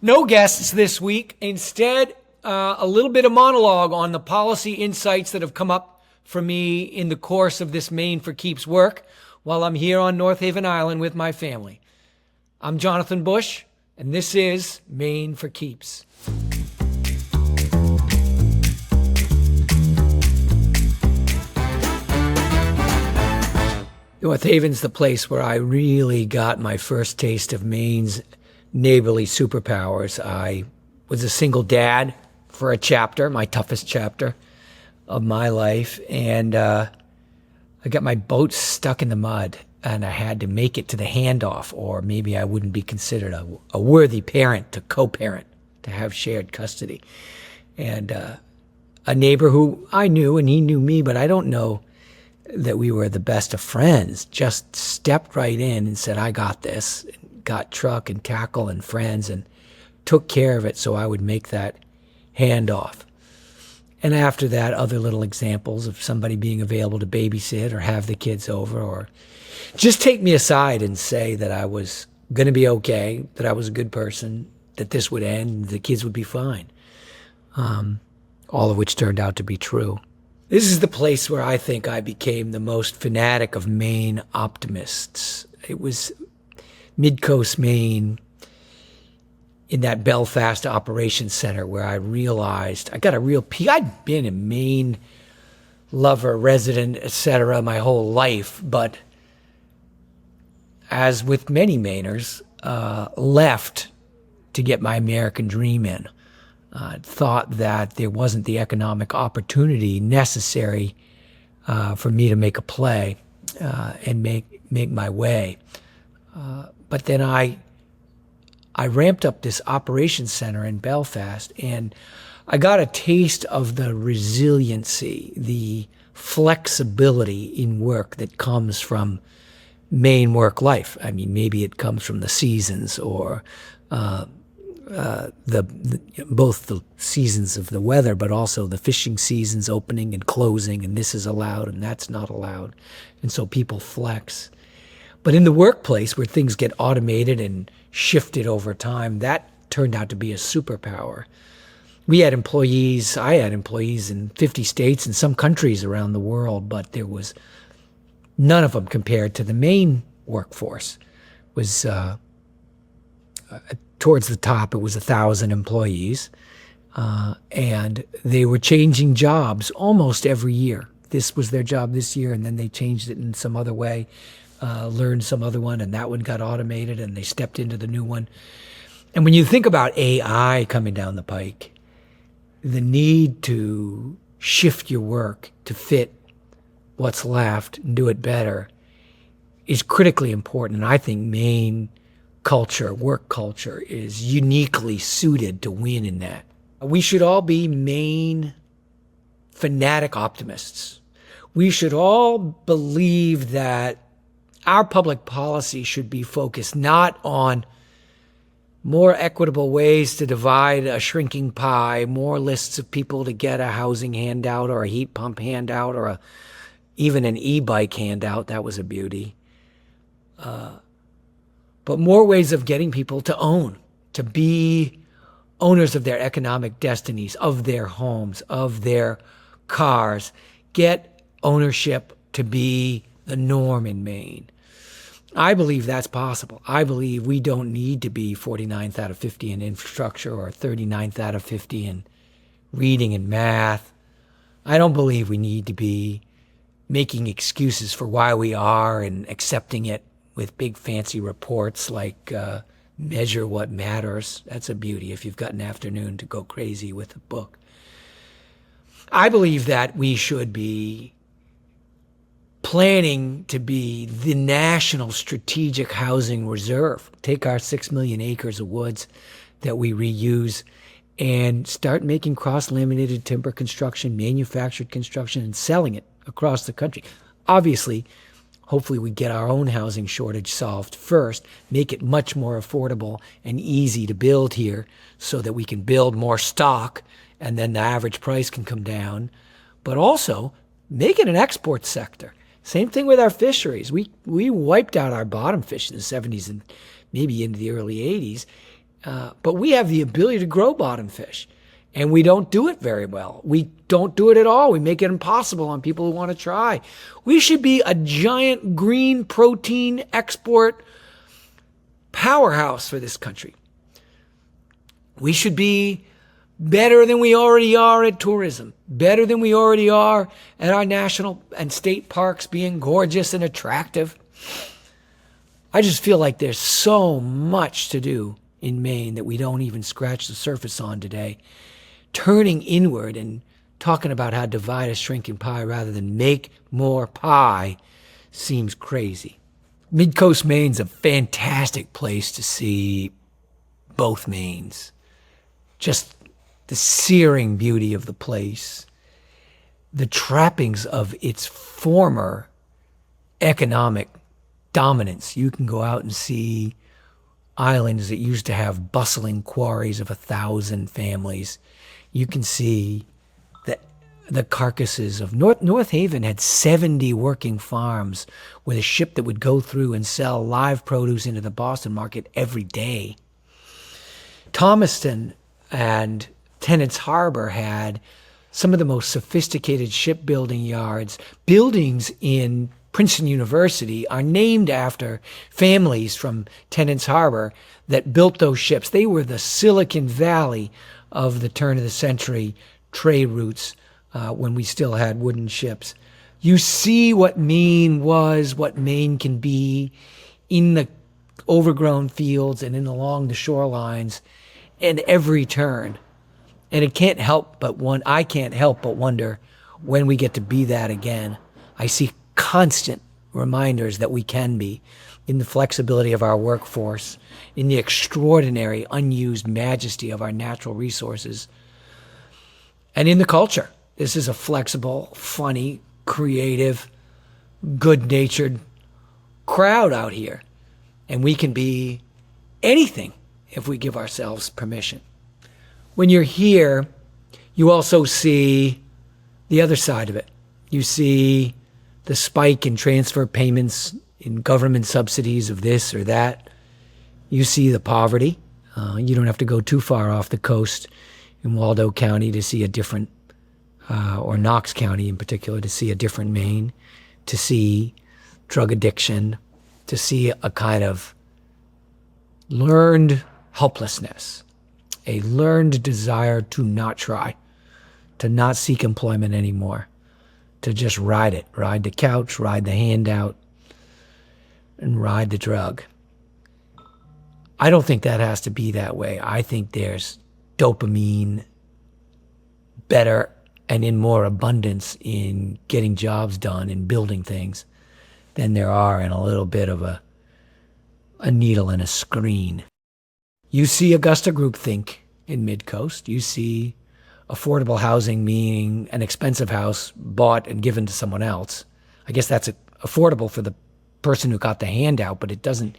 No guests this week. Instead, a little bit of monologue on the policy insights that have come up for me in the course of this Maine For Keeps work while I'm here on North Haven Island with my family. I'm Jonathan Bush, and this is Maine For Keeps. North Haven's the place where I really got my first taste of Maine's neighborly superpowers. I was a single dad for a chapter, my toughest chapter of my life, and I got my boat stuck in the mud, and I had to make it to the handoff, or maybe I wouldn't be considered a worthy parent to co-parent, to have shared custody. And a neighbor who I knew, and he knew me, but I don't know that we were the best of friends, just stepped right in and said, I got this, got truck and tackle and friends, and took care of it so I would make that handoff. And after that, other little examples of somebody being available to babysit or have the kids over, or just take me aside and say that I was going to be okay, that I was a good person, that this would end, the kids would be fine. All of which turned out to be true. This is the place where I think I became the most fanatic of Maine optimists. It was Mid-Coast Maine, in that Belfast Operations Center, where I realized I got a real peak. I'd been a Maine lover, resident, etc. my whole life, but as with many Mainers, left to get my American dream in. Thought that there wasn't the economic opportunity necessary for me to make a play and make my way. But then I ramped up this operations center in Belfast, and I got a taste of the resiliency, the flexibility in work that comes from Maine work life. I mean, maybe it comes from the seasons, or both the seasons of the weather, but also the fishing seasons opening and closing, and this is allowed and that's not allowed. And so people flex. But in the workplace, where things get automated and shifted over time, that turned out to be a superpower. I had employees in 50 states and some countries around the world, but there was none of them compared to the Maine workforce. It was towards the top, it was 1,000 employees, and they were changing jobs almost every year. This was their job this year, and then they changed it in some other way, learned some other one, and that one got automated, and they stepped into the new one. And when you think about AI coming down the pike, the need to shift your work to fit what's left and do it better is critically important. And I think Maine culture, work culture, is uniquely suited to win in that. We should all be Maine fanatic optimists. We should all believe that our public policy should be focused not on more equitable ways to divide a shrinking pie, more lists of people to get a housing handout or a heat pump handout or even an e-bike handout. That was a beauty. But more ways of getting people to own, to be owners of their economic destinies, of their homes, of their cars. Get ownership to be the norm in Maine. I believe that's possible. I believe we don't need to be 49th out of 50 in infrastructure or 39th out of 50 in reading and math. I don't believe we need to be making excuses for why we are and accepting it with big fancy reports like Measure What Matters. That's a beauty if you've got an afternoon to go crazy with a book. I believe that we should be planning to be the national strategic housing reserve. Take our 6 million acres of woods that we reuse and start making cross-laminated timber construction, manufactured construction, and selling it across the country. Obviously, hopefully we get our own housing shortage solved first, make it much more affordable and easy to build here so that we can build more stock and then the average price can come down. But also make it an export sector. Same thing with our fisheries. We wiped out our bottom fish in the 70s and maybe into the early 80s. But we have the ability to grow bottom fish, and we don't do it very well. We don't do it at all. We make it impossible on people who want to try. We should be a giant green protein export powerhouse for this country. We should be better than we already are at tourism, better than we already are at our national and state parks being gorgeous and attractive. I just feel like there's so much to do in Maine that we don't even scratch the surface on today. Turning inward and talking about how divide a shrinking pie rather than make more pie seems crazy. Mid-Coast Maine's a fantastic place to see both Maines. Just the searing beauty of the place, the trappings of its former economic dominance. You can go out and see islands that used to have bustling quarries of 1,000 families. You can see the carcasses of North Haven had 70 working farms with a ship that would go through and sell live produce into the Boston market every day. Thomaston and Tennant's Harbor had some of the most sophisticated shipbuilding yards. Buildings in Princeton University are named after families from Tennant's Harbor that built those ships. They were the Silicon Valley of the turn of the century trade routes when we still had wooden ships. You see what Maine was, what Maine can be in the overgrown fields and along the shorelines and every turn. And I can't help but wonder when we get to be that again. I see constant reminders that we can be in the flexibility of our workforce, in the extraordinary unused majesty of our natural resources, and in the culture. This is a flexible, funny, creative, good-natured crowd out here. And we can be anything if we give ourselves permission. When you're here, you also see the other side of it. You see the spike in transfer payments, in government subsidies of this or that. You see the poverty. You don't have to go too far off the coast in Waldo County to see a different, or Knox County in particular, to see a different Maine, to see drug addiction, to see a kind of learned helplessness, a learned desire to not try, to not seek employment anymore, to just ride it, ride the couch, ride the handout, and ride the drug. I don't think that has to be that way. I think there's dopamine better and in more abundance in getting jobs done and building things than there are in a little bit of a needle in a screen. You see Augusta groupthink in Mid-Coast. You see affordable housing meaning an expensive house bought and given to someone else. I guess that's affordable for the person who got the handout, but it doesn't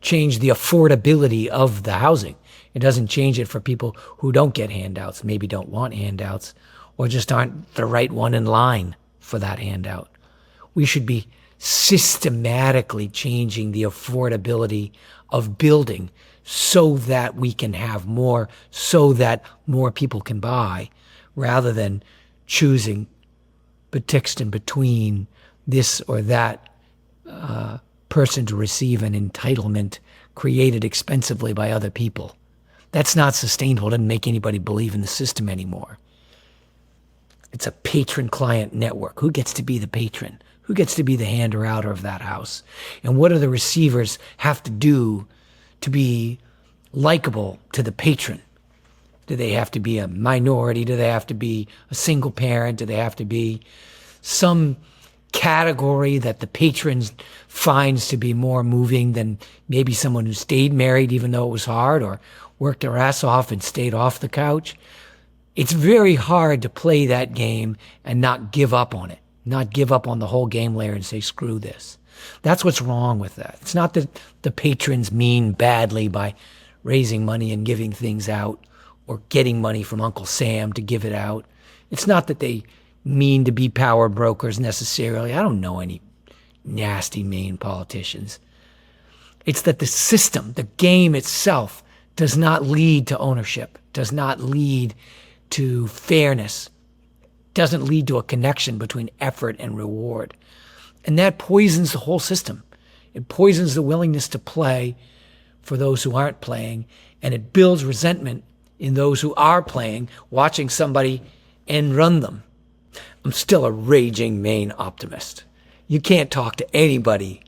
change the affordability of the housing. It doesn't change it for people who don't get handouts, maybe don't want handouts, or just aren't the right one in line for that handout. We should be systematically changing the affordability of building so that we can have more, so that more people can buy, rather than choosing betwixt and between this or that person to receive an entitlement created expensively by other people. That's not sustainable. It doesn't make anybody believe in the system anymore. It's a patron-client network. Who gets to be the patron? Who gets to be the hander-outer of that house? And what do the receivers have to do to be likable to the patron? Do they have to be a minority? Do they have to be a single parent? Do they have to be some category that the patron finds to be more moving than maybe someone who stayed married even though it was hard, or worked their ass off and stayed off the couch? It's very hard to play that game and not give up on it, not give up on the whole game layer and say, screw this. That's what's wrong with that. It's not that the patrons mean badly by raising money and giving things out, or getting money from Uncle Sam to give it out. It's not that they mean to be power brokers necessarily. I don't know any nasty Maine politicians. It's that the system, the game itself, does not lead to ownership, does not lead to fairness, doesn't lead to a connection between effort and reward. And that poisons the whole system. It poisons the willingness to play for those who aren't playing, and it builds resentment in those who are playing, watching somebody end run them. I'm still a raging Maine optimist. You can't talk to anybody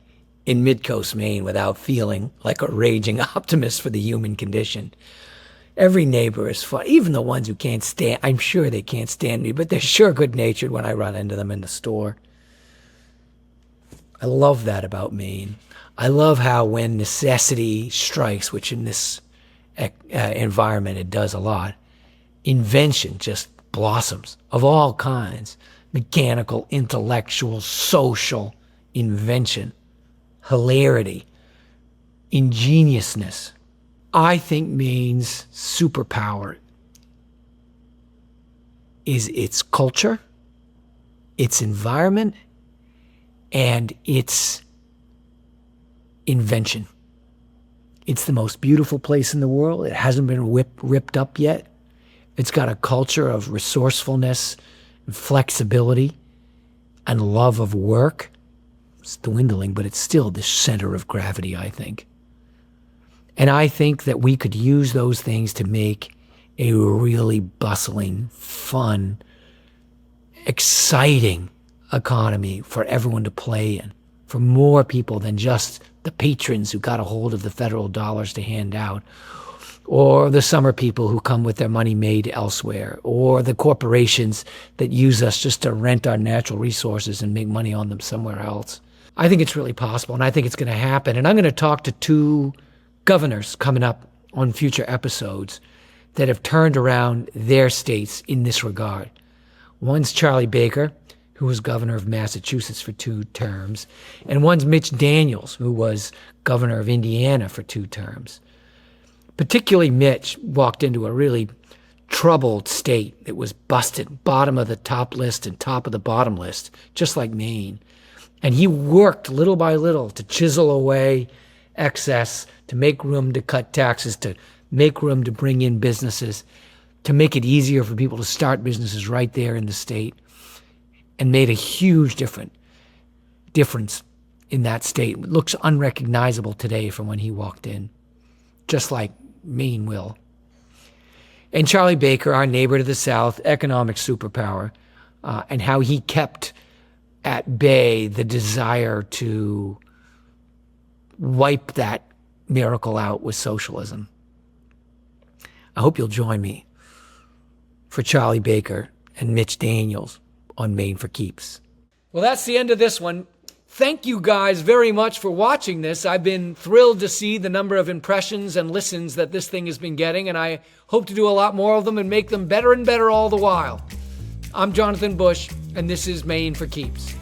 in Midcoast Maine without feeling like a raging optimist for the human condition. Every neighbor is fun, even the ones who can't stand, I'm sure they can't stand me, but they're sure good-natured when I run into them in the store. I love that about Maine. I love how when necessity strikes, which in this environment it does a lot, invention just blossoms of all kinds. Mechanical, intellectual, social invention, hilarity, ingeniousness. I think Maine's superpower is its culture, its environment, and its invention. It's the most beautiful place in the world. It hasn't been ripped up yet. It's got a culture of resourcefulness, and flexibility, and love of work. It's dwindling, but it's still the center of gravity, I think. And I think that we could use those things to make a really bustling, fun, exciting economy for everyone to play in, for more people than just the patrons who got a hold of the federal dollars to hand out, or the summer people who come with their money made elsewhere, or the corporations that use us just to rent our natural resources and make money on them somewhere else. I think it's really possible, and I think it's going to happen. And I'm going to talk to two governors coming up on future episodes that have turned around their states in this regard. One's Charlie Baker, who was governor of Massachusetts for 2 terms, and one's Mitch Daniels, who was governor of Indiana for 2 terms. Particularly Mitch walked into a really troubled state that was busted, bottom of the top list and top of the bottom list, just like Maine. And he worked little by little to chisel away excess, to make room to cut taxes, to make room to bring in businesses, to make it easier for people to start businesses right there in the state, and made a huge difference in that state. It looks unrecognizable today from when he walked in, just like Maine will. And Charlie Baker, our neighbor to the south, economic superpower, and how he kept at bay the desire to wipe that miracle out with socialism. I hope you'll join me for Charlie Baker and Mitch Daniels on Maine For Keeps. Well, that's the end of this one. Thank you guys very much for watching this. I've been thrilled to see the number of impressions and listens that this thing has been getting, and I hope to do a lot more of them and make them better and better all the while. I'm Jonathan Bush, and this is Maine For Keeps.